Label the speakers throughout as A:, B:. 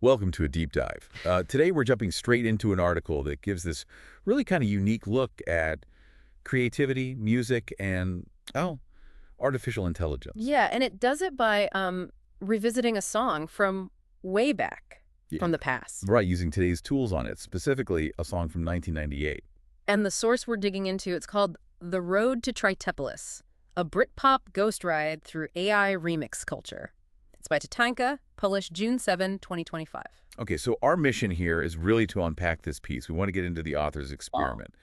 A: Welcome to a deep dive. Today we're jumping straight into an article that gives this really kind of unique look at creativity, music, and, artificial intelligence.
B: Yeah, and it does it by revisiting a song from way back
A: Yeah.
B: from the past.
A: Right, using today's tools on it, specifically a song from 1998.
B: And the source we're digging into, it's called 𝗧𝗧 to 𝗧𝗕ᗕ, a Britpop ghost ride through AI remix culture. It's by TATANKA, published June 7, 2025.
A: Okay, so our mission here is really to unpack this piece. We want to get into the author's experiment,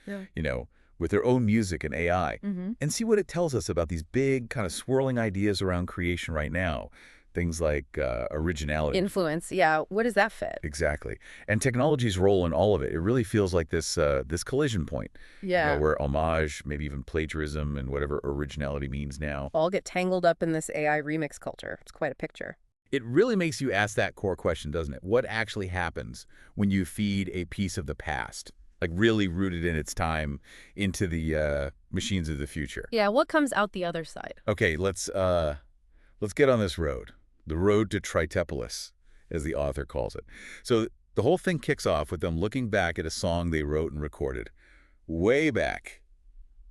A: with their own music and AI, and see what it tells us about these big kind of swirling ideas around creation right now. Things like originality.
B: Influence, yeah. What does that fit?
A: Exactly. And technology's role in all of it. It really feels like this collision point.
B: Yeah.
A: Where homage, maybe even plagiarism, and whatever originality means now.
B: All get tangled up in this AI remix culture. It's quite a picture.
A: It really makes you ask that core question, doesn't it? What actually happens when you feed a piece of the past, like really rooted in its time, into the machines of the future?
B: Yeah, what comes out the other side?
A: Okay, let's get on this road. The road to 𝗧𝗕ᗕ, as the author calls it. So the whole thing kicks off with them looking back at a song they wrote and recorded way back,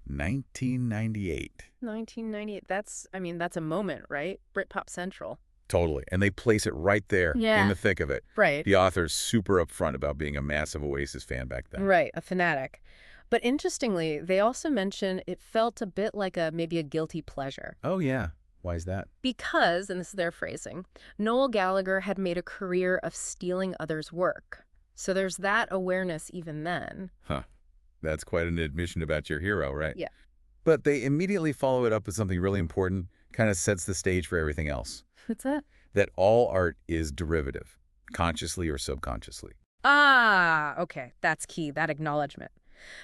A: 1998.
B: 1998. That's a moment, right? Britpop Central.
A: Totally. And they place it right there in the thick of it.
B: Right.
A: The author's super upfront about being a massive Oasis fan back then.
B: Right, a fanatic. But interestingly, they also mention it felt a bit like maybe a guilty pleasure.
A: Oh, yeah. Why is that?
B: Because, and this is their phrasing, Noel Gallagher had made a career of stealing others' work. So there's that awareness even then.
A: Huh. That's quite an admission about your hero, right?
B: Yeah.
A: But they immediately follow it up with something really important, kind of sets the stage for everything else.
B: What's that?
A: That all art is derivative, consciously or subconsciously.
B: Ah, okay. That's key, that acknowledgement.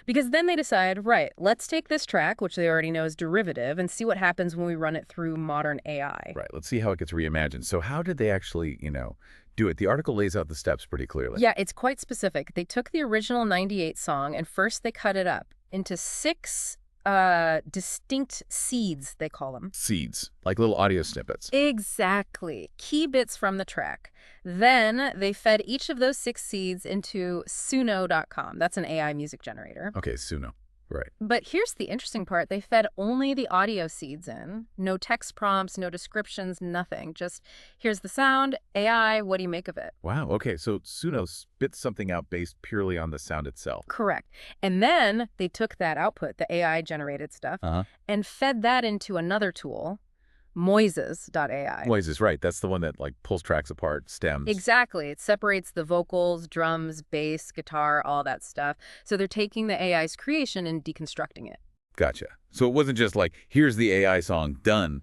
B: Because then they decide, right, let's take this track, which they already know is derivative, and see what happens when we run it through modern AI.
A: Right. Let's see how it gets reimagined. So how did they actually, do it? The article lays out the steps pretty clearly.
B: Yeah, it's quite specific. They took the original 98 song, and first they cut it up into 6 distinct seeds, they call them.
A: Seeds, like little audio snippets.
B: Exactly. Key bits from the track. Then they fed each of those 6 seeds into Suno.com. That's an AI music generator.
A: Okay, Suno. Right.
B: But here's the interesting part. They fed only the audio seeds in. No text prompts, no descriptions, nothing. Just, here's the sound, AI, what do you make of it?
A: Wow, okay, so Suno spits something out based purely on the sound itself.
B: Correct. And then they took that output, the AI-generated stuff, and fed that into another tool, 𝗧𝗧𝗔𝗧𝗔𝗡.
A: 𝗧𝗧𝗧𝗧, right. That's the one that pulls tracks apart, stems.
B: Exactly. It separates the vocals, drums, bass, guitar, all that stuff. So they're taking the AI's creation and deconstructing it.
A: Gotcha. So it wasn't just like, here's the AI song, done.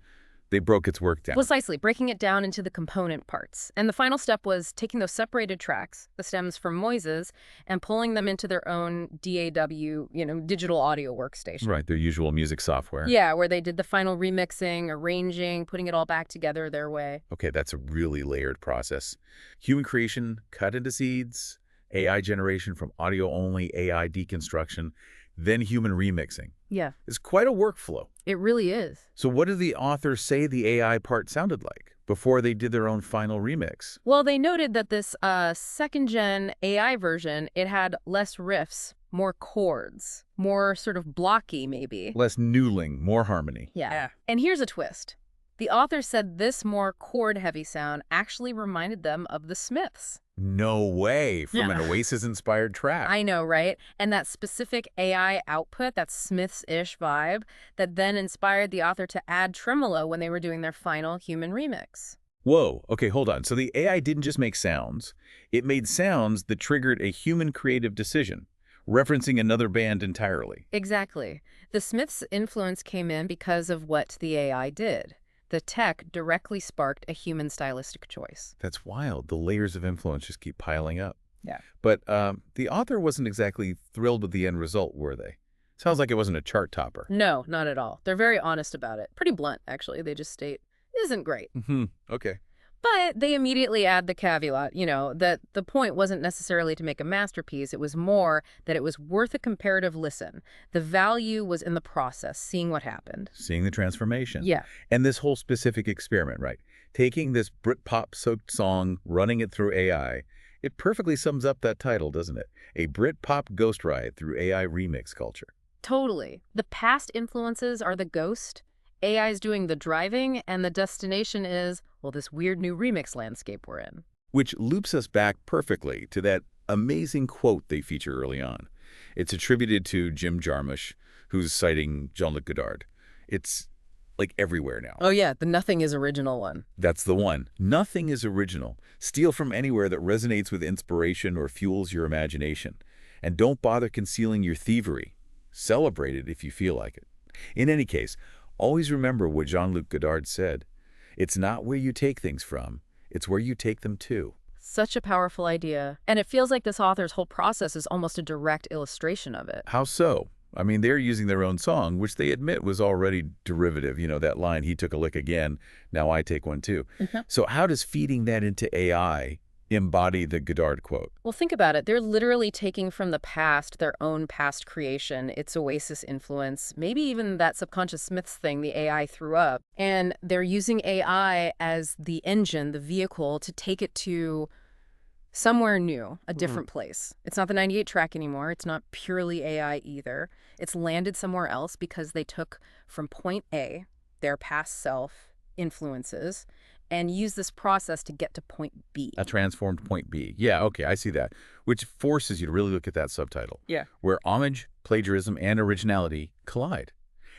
A: They broke its work down.
B: Precisely, breaking it down into the component parts. And the final step was taking those separated tracks, the stems from 𝗧𝗧𝗧𝗧𝗧, and pulling them into their own DAW, digital audio workstation.
A: Right, their usual music software.
B: Yeah, where they did the final remixing, arranging, putting it all back together their way.
A: Okay, that's a really layered process. Human creation cut into seeds, AI generation from audio only, AI deconstruction, then human remixing.
B: Yeah.
A: It's quite a workflow.
B: It really is.
A: So what did the author say the AI part sounded like before they did their own final remix?
B: Well, they noted that this second-gen AI version, it had less riffs, more chords, more sort of blocky, maybe.
A: Less noodling, more harmony.
B: Yeah. And here's a twist. The author said this more chord-heavy sound actually reminded them of the Smiths.
A: No way, from an Oasis-inspired track.
B: I know, right? And that specific AI output, that Smiths-ish vibe, that then inspired the author to add tremolo when they were doing their final human remix.
A: Whoa, okay, hold on. So the AI didn't just make sounds. It made sounds that triggered a human creative decision, referencing another band entirely.
B: Exactly. The Smiths' influence came in because of what the AI did. The tech directly sparked a human stylistic choice.
A: That's wild. The layers of influence just keep piling up.
B: Yeah.
A: But the author wasn't exactly thrilled with the end result, were they? Sounds like it wasn't a chart topper.
B: No, not at all. They're very honest about it. Pretty blunt, actually. They just state, isn't great.
A: Okay.
B: But they immediately add the caveat, that the point wasn't necessarily to make a masterpiece. It was more that it was worth a comparative listen. The value was in the process, seeing what happened.
A: Seeing the transformation.
B: Yeah.
A: And this whole specific experiment, right? Taking this Britpop-soaked song, running it through AI, it perfectly sums up that title, doesn't it? A Britpop ghost ride through AI remix culture.
B: Totally. The past influences are the ghost, AI's doing the driving, and the destination is, well, this weird new remix landscape we're in.
A: Which loops us back perfectly to that amazing quote they feature early on. It's attributed to Jim Jarmusch, who's citing Jean-Luc Godard. It's like everywhere now.
B: Oh yeah, the nothing is original one.
A: That's the one. Nothing is original. Steal from anywhere that resonates with inspiration or fuels your imagination. And don't bother concealing your thievery. Celebrate it if you feel like it. In any case, always remember what Jean-Luc Godard said. It's not where you take things from, it's where you take them to.
B: Such a powerful idea. And it feels like this author's whole process is almost a direct illustration of it.
A: How so? I mean, they're using their own song, which they admit was already derivative. That line, he took a lick again, now I take one too. So how does feeding that into AI embody the Godard quote?
B: Well, think about it. They're literally taking from the past their own past creation, its Oasis influence, maybe even that subconscious Smiths thing the AI threw up. And they're using AI as the engine, the vehicle, to take it to somewhere new, a different place. It's not the 98 track anymore. It's not purely AI either. It's landed somewhere else because they took from point A, their past self influences, and use this process to get to point B.
A: A transformed point B. Yeah, okay, I see that. Which forces you to really look at that subtitle.
B: Yeah.
A: Where homage, plagiarism, and originality collide.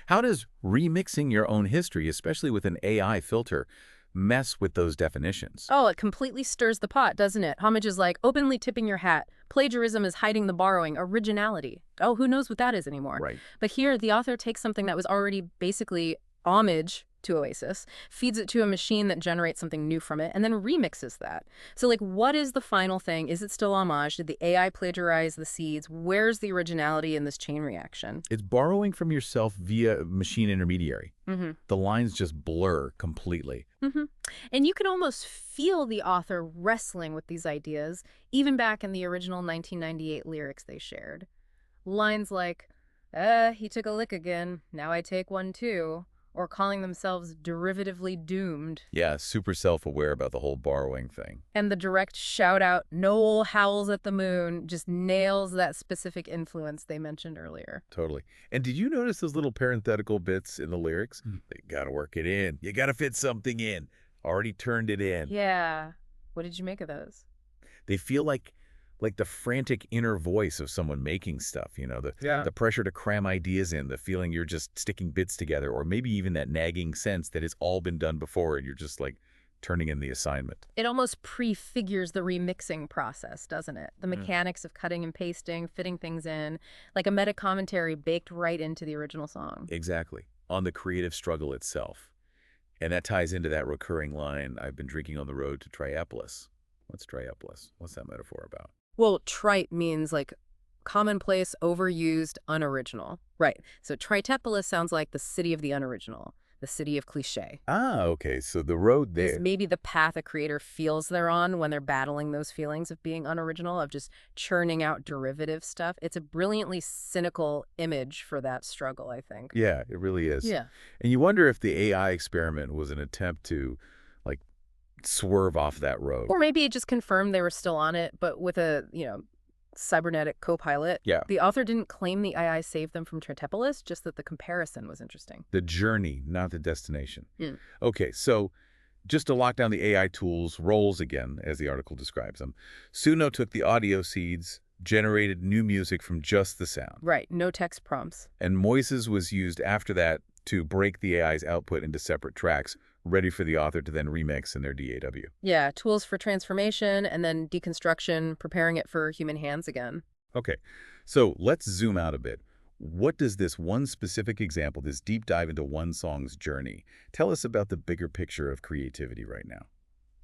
A: How does remixing your own history, especially with an AI filter, mess with those definitions?
B: Oh, it completely stirs the pot, doesn't it? Homage is like openly tipping your hat. Plagiarism is hiding the borrowing. Originality. Oh, who knows what that is anymore?
A: Right.
B: But here, the author takes something that was already basically homage to Oasis, feeds it to a machine that generates something new from it, and then remixes that. So, what is the final thing? Is it still homage? Did the AI plagiarize the seeds? Where's the originality in this chain reaction?
A: It's borrowing from yourself via machine intermediary. The lines just blur completely.
B: And you can almost feel the author wrestling with these ideas, even back in the original 1998 lyrics they shared. Lines like, he took a lick again, now I take one too. Or calling themselves derivatively doomed.
A: Yeah, super self-aware about the whole borrowing thing.
B: And the direct shout-out, Noel howls at the moon, just nails that specific influence they mentioned earlier.
A: Totally. And did you notice those little parenthetical bits in the lyrics? They gotta work it in. You gotta fit something in. Already turned it in.
B: Yeah. What did you make of those?
A: They feel like the frantic inner voice of someone making stuff, the pressure to cram ideas in, the feeling you're just sticking bits together, or maybe even that nagging sense that it's all been done before and you're just turning in the assignment.
B: It almost prefigures the remixing process, doesn't it? The mechanics of cutting and pasting, fitting things in, like a meta-commentary baked right into the original song.
A: Exactly. On the creative struggle itself. And that ties into that recurring line, I've been drinking on the road to 𝗧𝗕rapalis. What's 𝗧𝗕rapalis? What's that metaphor about?
B: Well, trite means commonplace, overused, unoriginal. Right. So 𝗧𝗕rapalis sounds like the city of the unoriginal, the city of cliché.
A: Ah, okay. So the road there.
B: It's maybe the path a creator feels they're on when they're battling those feelings of being unoriginal, of just churning out derivative stuff. It's a brilliantly cynical image for that struggle, I think.
A: Yeah, it really is.
B: Yeah.
A: And you wonder if the AI experiment was an attempt to swerve off that road.
B: Or maybe it just confirmed they were still on it, but with a, cybernetic co-pilot.
A: Yeah.
B: The author didn't claim the AI saved them from 𝗧𝗕rapalis, just that the comparison was interesting.
A: The journey, not the destination. Okay, so just to lock down the AI tools' roles again, as the article describes them, Suno took the audio seeds, generated new music from just the sound.
B: Right, no text prompts.
A: And Moises was used after that to break the AI's output into separate tracks, ready for the author to then remix in their DAW.
B: Yeah, tools for transformation and then deconstruction, preparing it for human hands again.
A: Okay, so let's zoom out a bit. What does this one specific example, this deep dive into one song's journey, tell us about the bigger picture of creativity right now?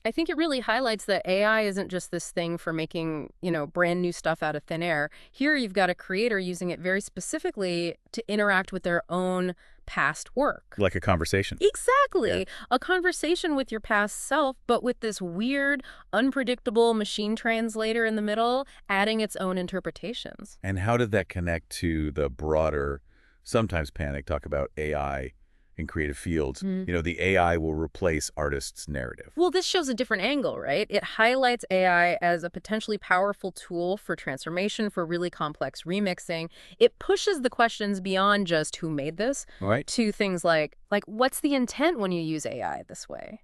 B: I think it really highlights that AI isn't just this thing for making, brand new stuff out of thin air. Here you've got a creator using it very specifically to interact with their own past work.
A: Like a conversation.
B: Exactly.
A: Yeah.
B: A conversation with your past self, but with this weird, unpredictable machine translator in the middle, adding its own interpretations.
A: And how did that connect to the broader, sometimes panic, talk about AI in creative fields? The AI will replace artists' narrative.
B: Well, this shows a different angle, right? It highlights AI as a potentially powerful tool for transformation, for really complex remixing. It pushes the questions beyond just who made this
A: Right.
B: to things like what's the intent when you use AI this way?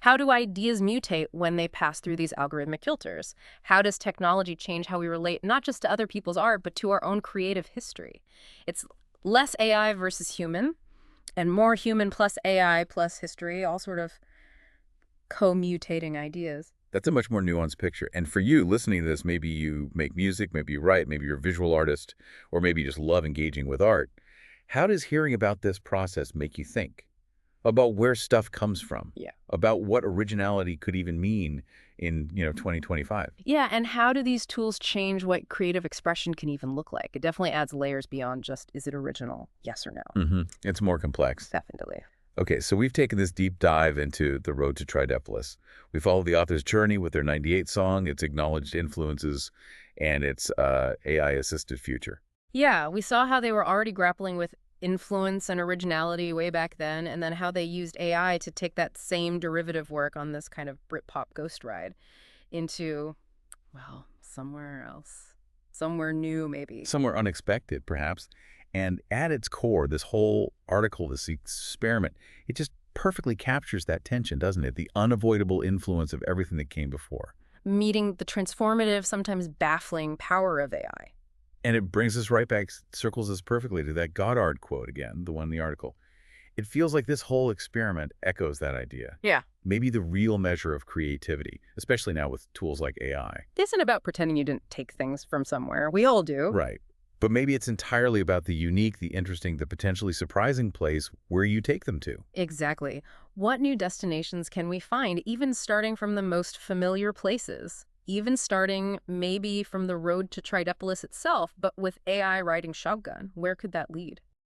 B: How do ideas mutate when they pass through these algorithmic filters? How does technology change how we relate not just to other people's art, but to our own creative history? It's less AI versus human, and more human plus AI plus history, all sort of co-mutating ideas.
A: That's a much more nuanced picture. And for you, listening to this, maybe you make music, maybe you write, maybe you're a visual artist, or maybe you just love engaging with art. How does hearing about this process make you think? About where stuff comes from?
B: Yeah.
A: About what originality could even mean in, 2025?
B: Yeah, and how do these tools change what creative expression can even look like? It definitely adds layers beyond just, is it original? Yes or no?
A: It's more complex.
B: Definitely.
A: Okay, so we've taken this deep dive into the road to 𝗧𝗕daphilus. We followed the author's journey with their 98 song, its acknowledged influences, and its AI-assisted future.
B: Yeah, we saw how they were already grappling with influence and originality way back then, and then how they used AI to take that same derivative work on this kind of Britpop ghost ride into, well, somewhere else. Somewhere new, maybe.
A: Somewhere unexpected, perhaps. And at its core, this whole article, this experiment, it just perfectly captures that tension, doesn't it? The unavoidable influence of everything that came before.
B: Meeting the transformative, sometimes baffling power of AI.
A: And it brings us right back, circles us perfectly to that Goddard quote again, the one in the article. It feels like this whole experiment echoes that idea.
B: Yeah.
A: Maybe the real measure of creativity, especially now with tools like AI.
B: This isn't about pretending you didn't take things from somewhere. We all do.
A: Right. But maybe it's entirely about the unique, the interesting, the potentially surprising place where you take them to.
B: Exactly. What new destinations can we find, even starting from the most familiar places? Even starting maybe from the road to 𝗧𝗕daphilus itself, but with AI riding shotgun. Where could that lead?